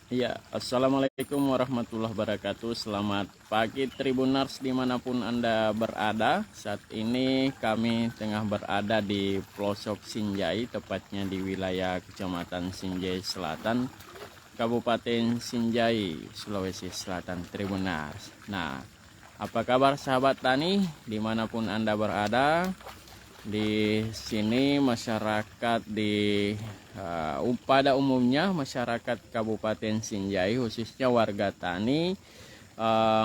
Ya, Assalamualaikum warahmatullahi wabarakatuh. Selamat pagi Tribuners dimanapun Anda berada. Saat ini kami tengah berada di pelosok Sinjai, tepatnya di wilayah Kecamatan Sinjai Selatan, Kabupaten Sinjai, Sulawesi Selatan, Tribuners. Nah, apa kabar sahabat tani dimanapun Anda berada? Di sini masyarakat pada umumnya masyarakat Kabupaten Sinjai, khususnya warga tani,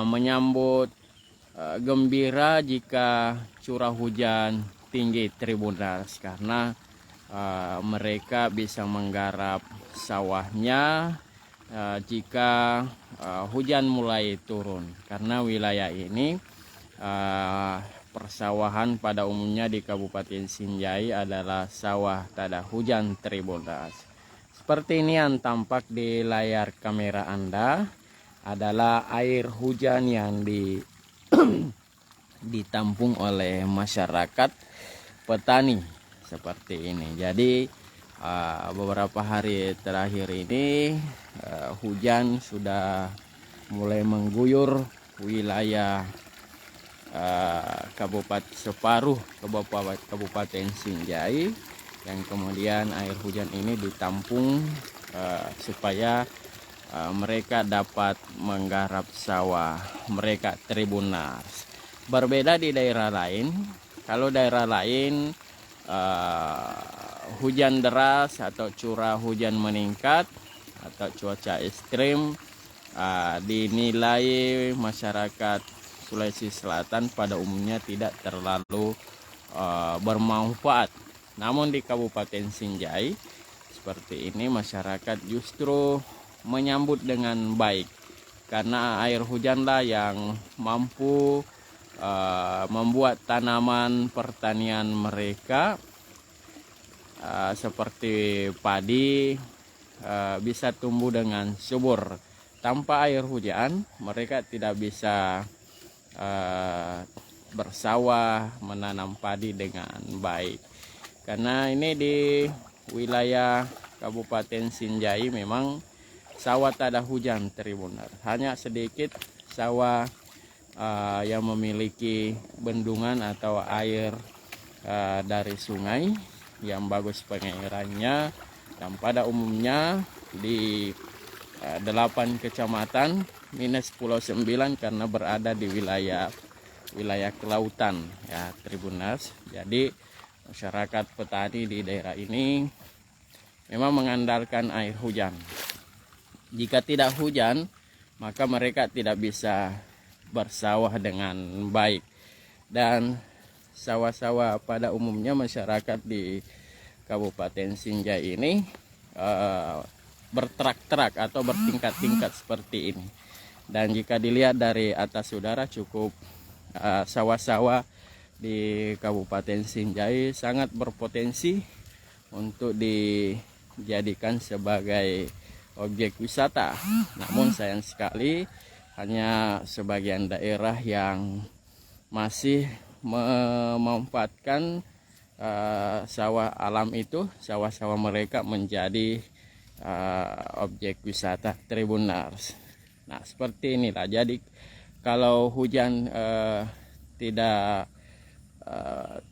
menyambut gembira jika curah hujan tinggi Tribuners, karena mereka bisa menggarap sawahnya jika hujan mulai turun, karena wilayah ini persawahan pada umumnya di Kabupaten Sinjai adalah sawah tada hujan Tribuners. Seperti ini yang tampak di layar kamera Anda adalah air hujan yang ditampung oleh masyarakat petani seperti ini. Jadi beberapa hari terakhir ini hujan sudah mulai mengguyur wilayah separuh Kabupaten Sinjai, yang kemudian air hujan ini ditampung supaya mereka dapat menggarap sawah mereka Tribuners. Berbeda di daerah lain, kalau daerah lain hujan deras atau curah hujan meningkat atau cuaca ekstrim dinilai masyarakat Sulawesi Selatan pada umumnya tidak terlalu bermanfaat. Namun di Kabupaten Sinjai seperti ini masyarakat justru menyambut dengan baik, karena air hujanlah yang mampu membuat tanaman pertanian mereka seperti padi bisa tumbuh dengan subur. Tanpa air hujan mereka tidak bisa bersawah, menanam padi dengan baik. Karena ini di wilayah Kabupaten Sinjai memang sawah tak ada hujan Tribuners. Hanya sedikit sawah yang memiliki bendungan atau air dari sungai yang bagus pengairannya, dan pada umumnya di 8 kecamatan minus Pulau 9 karena berada di wilayah kelautan ya Tribuners. Jadi masyarakat petani di daerah ini memang mengandalkan air hujan. Jika tidak hujan, maka mereka tidak bisa bersawah dengan baik, dan sawah-sawah pada umumnya masyarakat di Kabupaten Sinjai ini berterak-terak atau bertingkat-tingkat seperti ini. Dan jika dilihat dari atas udara, cukup sawah-sawah di Kabupaten Sinjai sangat berpotensi untuk dijadikan sebagai objek wisata. Namun sayang sekali hanya sebagian daerah yang masih memanfaatkan sawah alam itu, sawah-sawah mereka menjadi objek wisata Tribuners. Nah, seperti inilah. Jadi kalau hujan tidak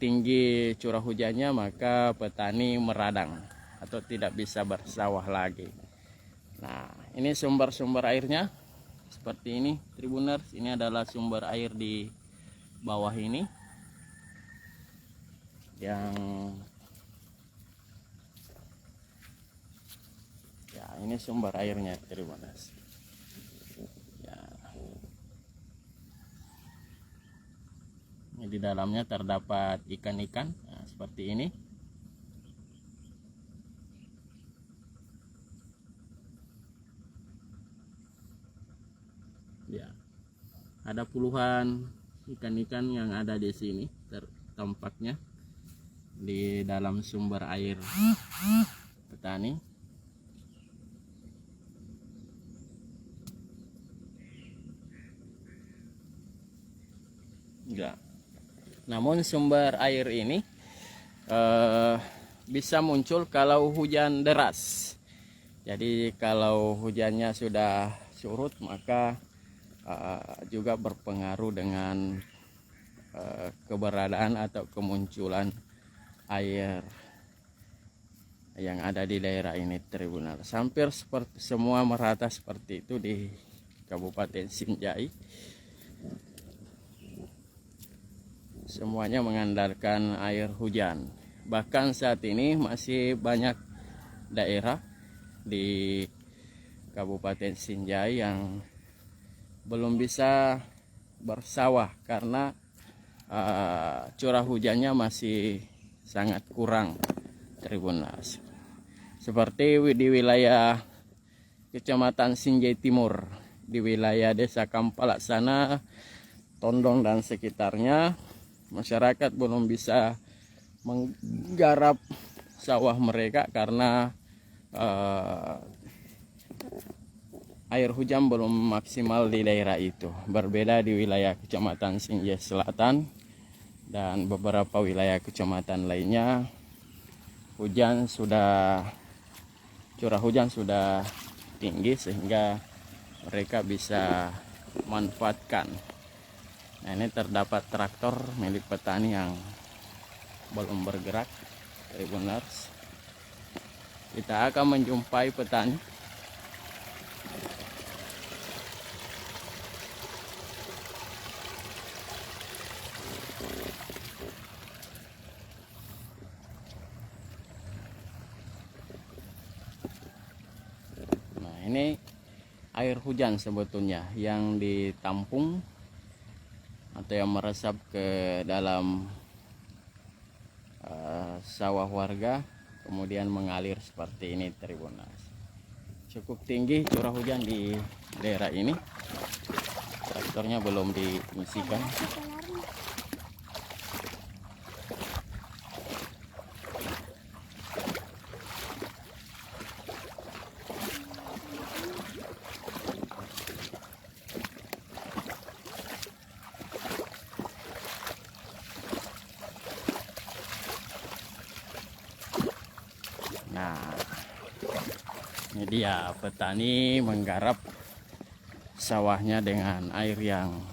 tinggi curah hujannya, maka petani meradang atau tidak bisa bersawah lagi. Nah, ini sumber-sumber airnya seperti ini Tribuners. Ini adalah sumber air di bawah ini yang ya, ini sumber airnya Tribuners. Di dalamnya terdapat ikan-ikan seperti ini. Ya, ada puluhan ikan-ikan yang ada di sini tampaknya di dalam sumber air petani. Ya. Namun sumber air ini bisa muncul kalau hujan deras. Jadi kalau hujannya sudah surut maka juga berpengaruh dengan keberadaan atau kemunculan air yang ada di daerah ini Tribuners. Hampir seperti semua merata seperti itu di Kabupaten Sinjai. Semuanya mengandalkan air hujan. Bahkan saat ini masih banyak daerah di Kabupaten Sinjai yang belum bisa bersawah karena curah hujannya masih sangat kurang Tribuners. Seperti di wilayah Kecamatan Sinjai Timur, di wilayah Desa Kampalaksana, Tondong dan sekitarnya, masyarakat belum bisa menggarap sawah mereka karena air hujan belum maksimal di daerah itu. Berbeda di wilayah Kecamatan Sinjai Selatan dan beberapa wilayah kecamatan lainnya, curah hujan sudah tinggi sehingga mereka bisa manfaatkan. Nah, ini terdapat traktor milik petani yang belum bergerak Tribuners. Kita akan menjumpai petani. Nah, ini air hujan sebetulnya yang ditampung atau yang meresap ke dalam sawah warga, kemudian mengalir seperti ini Tribuners. Cukup tinggi curah hujan di daerah ini. Traktornya belum diisikan. Nah, ini dia petani menggarap sawahnya dengan air yang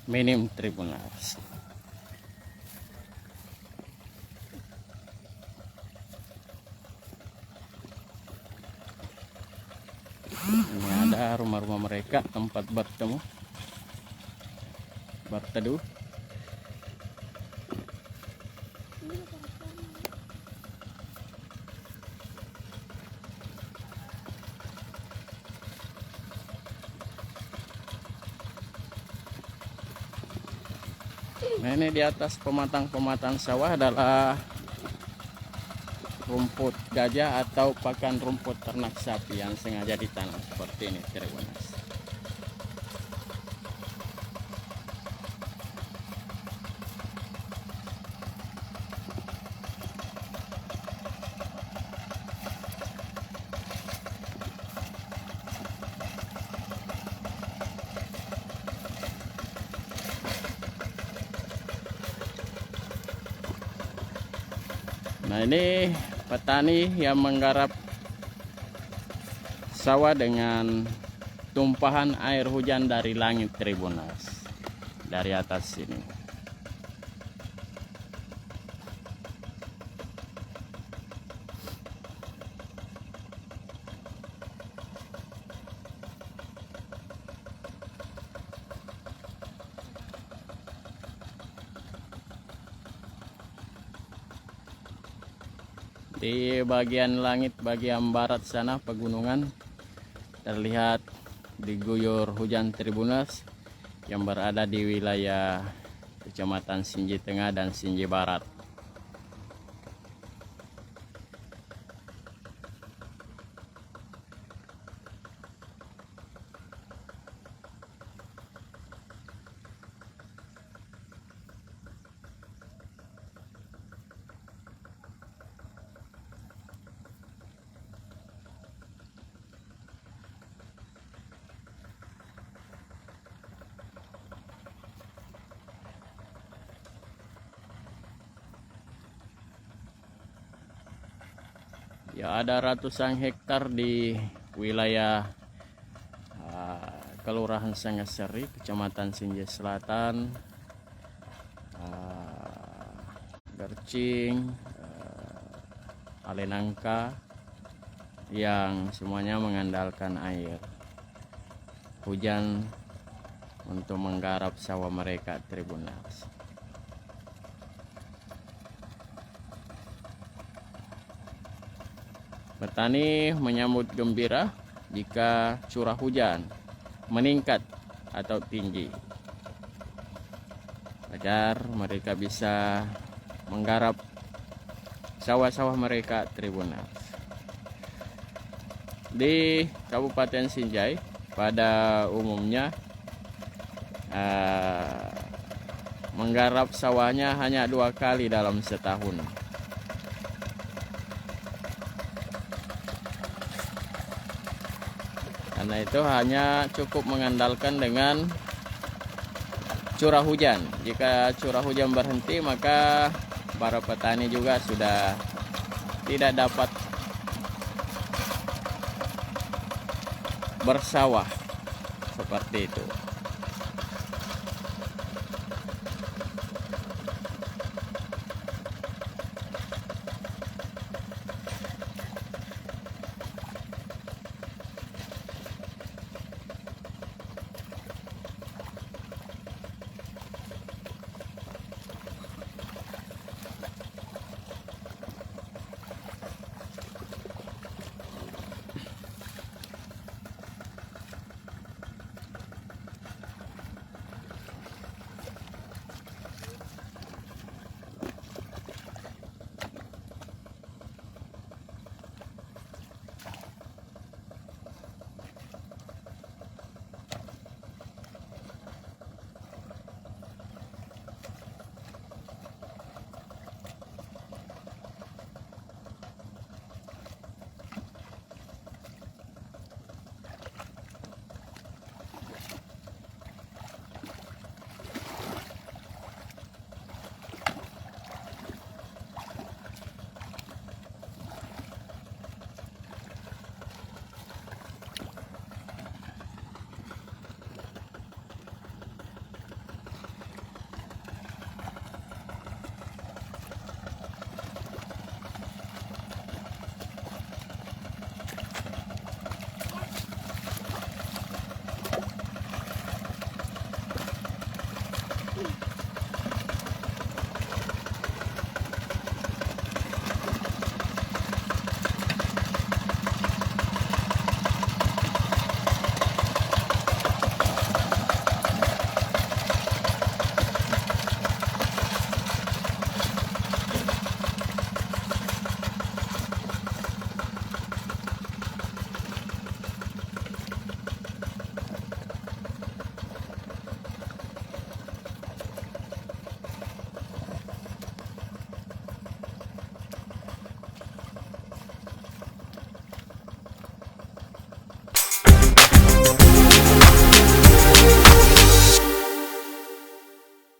minim Tribuners. Ini ada rumah-rumah mereka, tempat berteduh. Nah, ini di atas pematang-pematang sawah adalah rumput gajah atau pakan rumput ternak sapi yang sengaja ditanam seperti ini Tribuners. Nah, ini petani yang menggarap sawah dengan tumpahan air hujan dari langit Tribuners, dari atas sini. Di bagian langit bagian barat sana pegunungan terlihat diguyur hujan Tribuners yang berada di wilayah Kecamatan Sinjai Tengah dan Sinjai Barat. Ya, ada ratusan hektar di wilayah Kelurahan Sangasari, Kecamatan Sinjai Selatan, Gercing, Alenangka, yang semuanya mengandalkan air hujan untuk menggarap sawah mereka, Tribuners. Petani menyambut gembira jika curah hujan meningkat atau tinggi, agar mereka bisa menggarap sawah-sawah mereka, Tribuners. Di Kabupaten Sinjai pada umumnya menggarap sawahnya hanya 2 kali dalam setahun. Karena itu hanya cukup mengandalkan dengan curah hujan. Jika curah hujan berhenti, maka para petani juga sudah tidak dapat bersawah seperti itu.